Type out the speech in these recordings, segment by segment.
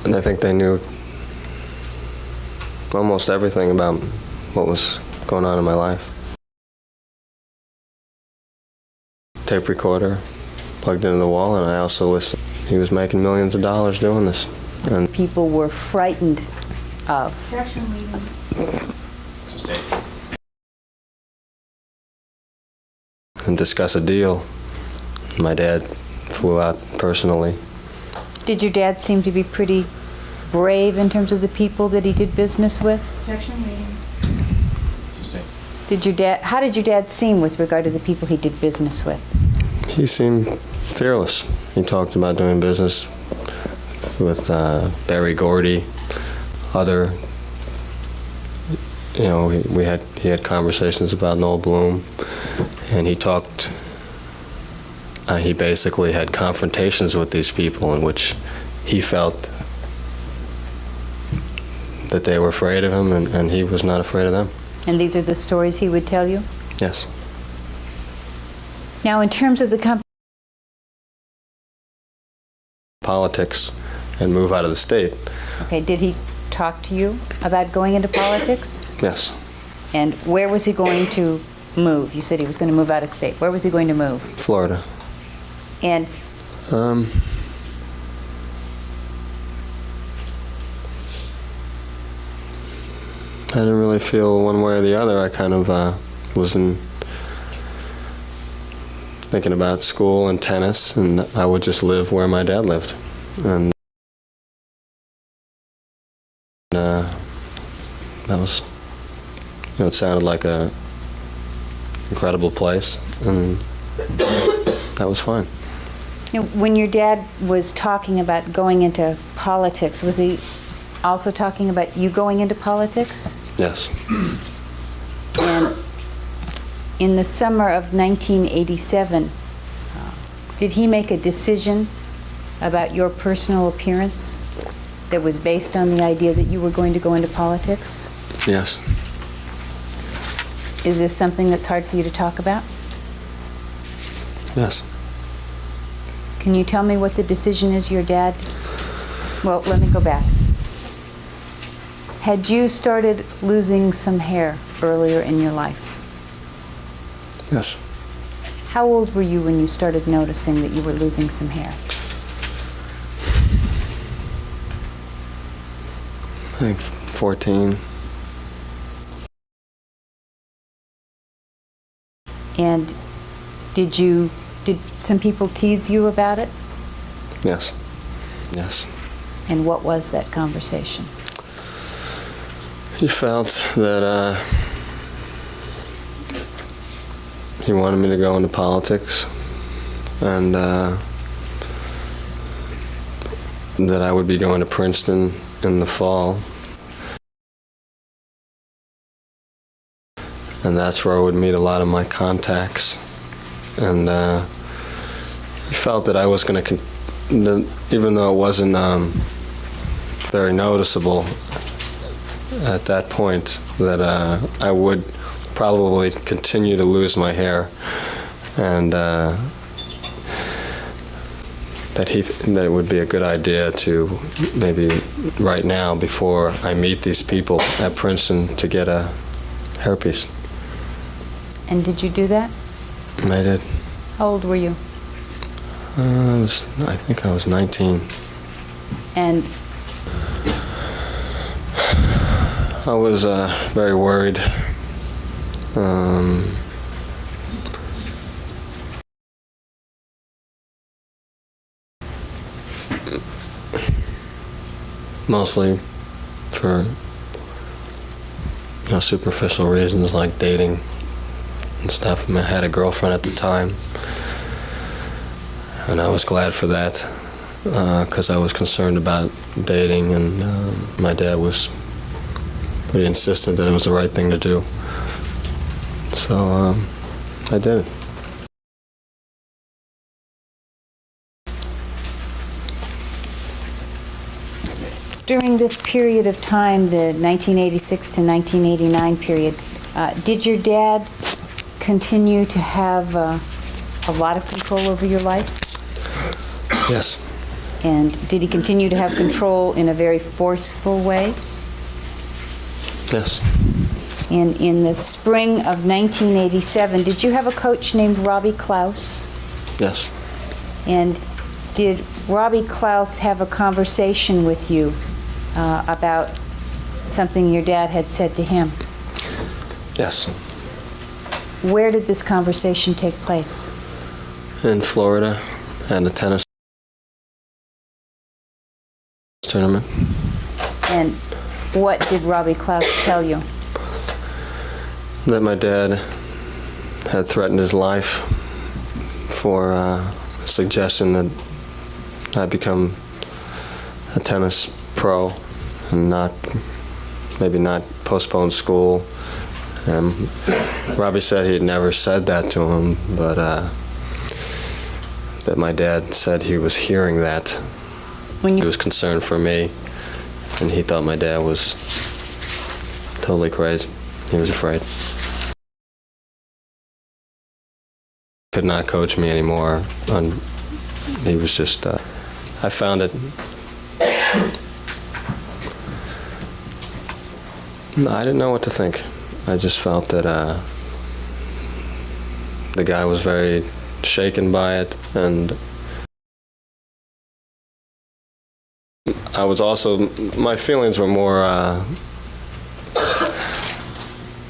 And I think they knew almost everything about what was going on in my life. Tape recorder plugged into the wall, and I also listened. He was making millions of dollars doing this. And People were frightened of. and discuss a deal. My dad flew out personally. Did your dad seem to be pretty brave in terms of the people that he did business with? How did your dad seem with regard to the people he did business with? He seemed fearless. He talked about doing business with Barry Gordy, other, he had conversations about Noel Bloom, and he basically had confrontations with these people in which he felt that they were afraid of him, and he was not afraid of them. And these are the stories he would tell you? Yes. Now, in terms of the Politics and move out of the state. Okay, did he talk to you about going into politics? Yes. And where was he going to move? You said he was going to move out of state. Where was he going to move? Florida. And I didn't really feel one way or the other. I kind of was thinking about school and tennis, and I would just live where my dad lived. And that was, it sounded like a incredible place, and that was fine. you know, when your dad was talking about going into politics, was he also talking about you going into politics? Yes. And in the summer of 1987, did he make a decision about your personal appearance that was based on the idea that you were going to go into politics? Yes. Is this something that's hard for you to talk about? Yes. Can you tell me what the decision is your dad? Well, let me go back. Had you started losing some hair earlier in your life? Yes. How old were you when you started noticing that you were losing some hair? I think 14. And did some people tease you about it? Yes. Yes. And what was that conversation? He felt that he wanted me to go into politics, and that I would be going to Princeton in the fall. And that's where I would meet a lot of my contacts. And he felt that I was going to, even though it wasn't very noticeable at that point, that I would probably continue to lose my hair, and that it would be a good idea to maybe right now, before I meet these people at Princeton, to get a hairpiece. And did you do that? I did. How old were you? I think I was 19. And I was very worried. Mostly for superficial reasons like dating and stuff. I had a girlfriend at the time, and I was glad for that, because I was concerned about dating, and my dad was pretty insistent that it was the right thing to do. So I did it. during this period of time, the 1986 to 1989 period, did your dad continue to have a lot of control over your life? Yes. And did he continue to have control in a very forceful way? Yes. And in the spring of 1987, did you have a coach named Robbie Klaus? Yes. And did Robbie Klaus have a conversation with you about something your dad had said to him? Yes. Where did this conversation take place? In Florida, at a tennis tournament. And what did Robbie Klaus tell you? That my dad had threatened his life for a suggestion that I become a tennis pro and maybe not postpone school. Robbie said he'd never said that to him, but that my dad said he was hearing that. When He you was concerned for me, and he thought my dad was totally crazy. He was afraid. Could not coach me anymore. He was just, I found it, I didn't know what to think. I just felt that the guy was very shaken by it, and I was also, my feelings were more,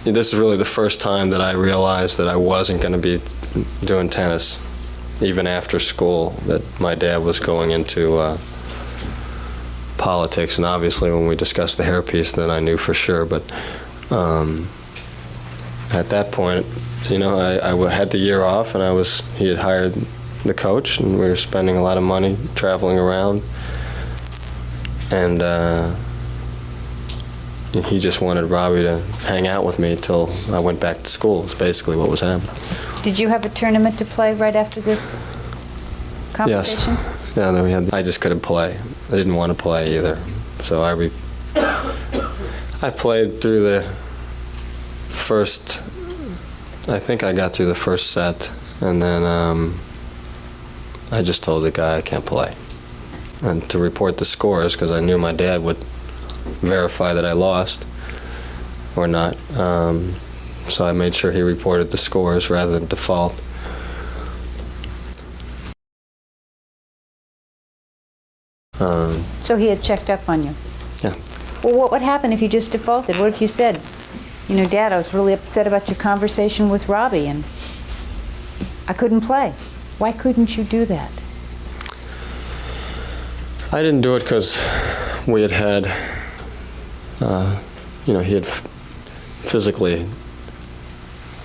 this is really the first time that I realized that I wasn't going to be doing tennis, even after school, that my dad was going into politics. And obviously when we discussed the hairpiece, then I knew for sure. But at that point, you know, I had the year off, and he had hired the coach, and we were spending a lot of money traveling around. And he just wanted Robbie to hang out with me till I went back to school. It's basically what was happening. Did you have a tournament to play right after this conversation? Yes. Yeah, then I just couldn't play. I didn't want to play either. So I played through the first, I think I got through the first set, and then I just told the guy I can't play. And to report the scores, because I knew my dad would verify that I lost or not. So I made sure he reported the scores rather than default. So he had checked up on you? Yeah. Well, what would happen if you just defaulted? What if you said, you know, Dad, I was really upset about your conversation with Robbie, and I couldn't play. Why couldn't you do that? I didn't do it because we had, you know, he had physically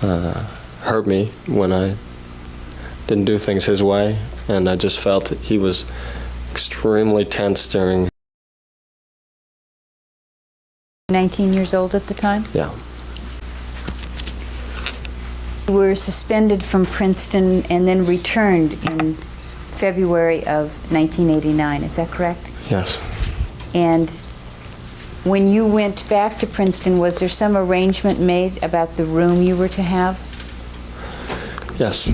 hurt me when I didn't do things his way, and I just felt that he was extremely tense during. 19 years old at the time? Yeah. You were suspended from Princeton and then returned in February of 1989, is that correct? Yes. And when you went back to Princeton, was there some arrangement made about the room you were to have? Yes.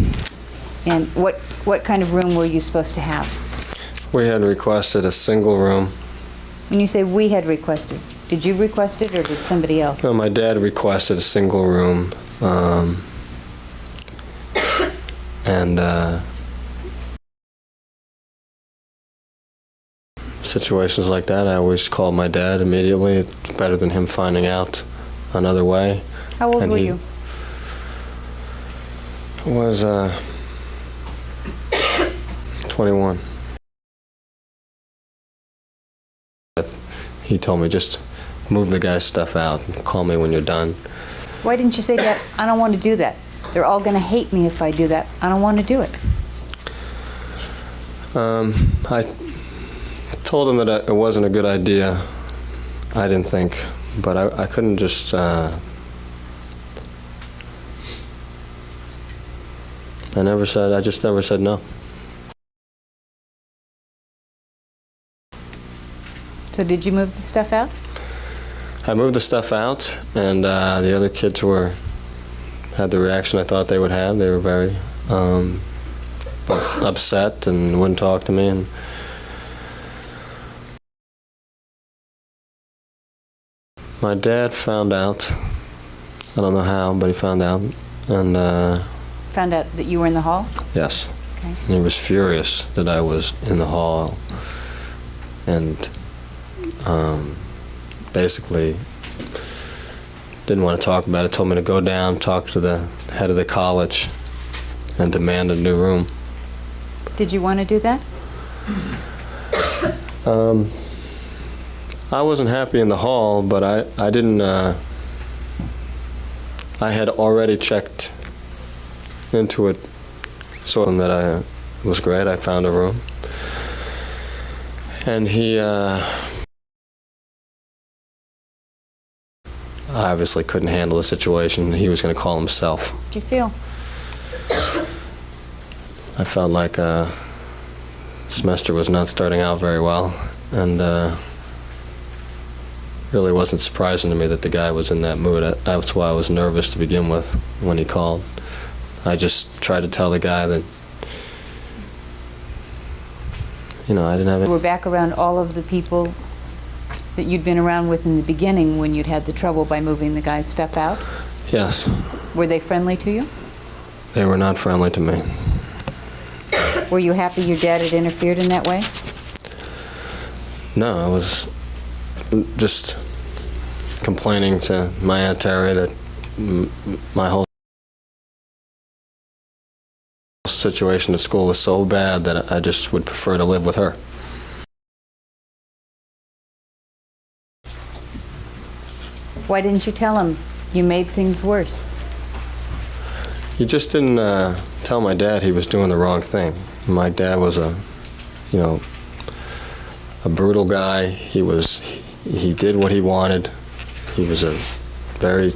And what kind of room were you supposed to have? We had requested a single room. When you say we had requested, did you request it or did somebody else? No, my dad requested a single room, and situations like that, I always call my dad immediately. It's better than him finding out another way. How old And were he you? Was 21. He told me, just move the guy's stuff out and call me when you're done. Why didn't you say that? I don't want to do that. They're all going to hate me if I do that. I don't want to do it. I told him that it wasn't a good idea. I didn't think, but I couldn't just. I just never said no. So did you move the stuff out? I moved the stuff out, and the other kids had the reaction I thought they would have. They were very upset and wouldn't talk to me. And My dad found out. I don't know how, but he found out. And Found out that you were in the hall? yes, Okay. and he was furious that I was in the hall. And basically didn't want to talk about it. Told me to go down, talk to the head of the college, and demand a new room. Did you want to do that? I wasn't happy in the hall, but I didn't. I had already checked into it, so that I was great. I found a room, and he obviously couldn't handle the situation. He was going to call himself. How'd you feel? I felt like semester was not starting out very well, and really wasn't surprising to me that the guy was in that mood. That's why I was nervous to begin with when he called. I just tried to tell the guy that, I didn't have You any. were back around all of the people that you'd been around with in the beginning when you'd had the trouble by moving the guy's stuff out? Yes, Were they friendly to you? they were not friendly to me. Were you happy your dad had interfered in that way? No, I was just complaining to my Aunt Terry that my whole situation at school was so bad that I just would prefer to live with her. Why didn't you tell him you made things worse? He just didn't tell my dad he was doing the wrong thing. My dad was a brutal guy. He did what he wanted. He was a very,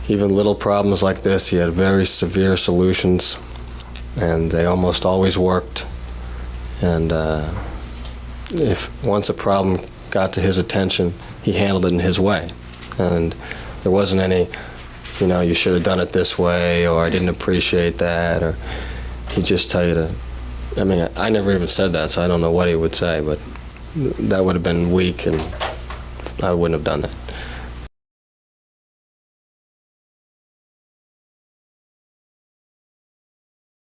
even little problems like this, he had very severe solutions, and they almost always worked. And if once a problem got to his attention, he handled it in his way. And there wasn't any, you should have done it this way, or I didn't appreciate that, or he'd just tell you to, I never even said that, so I don't know what he would say, but that would have been weak, and I wouldn't have done that.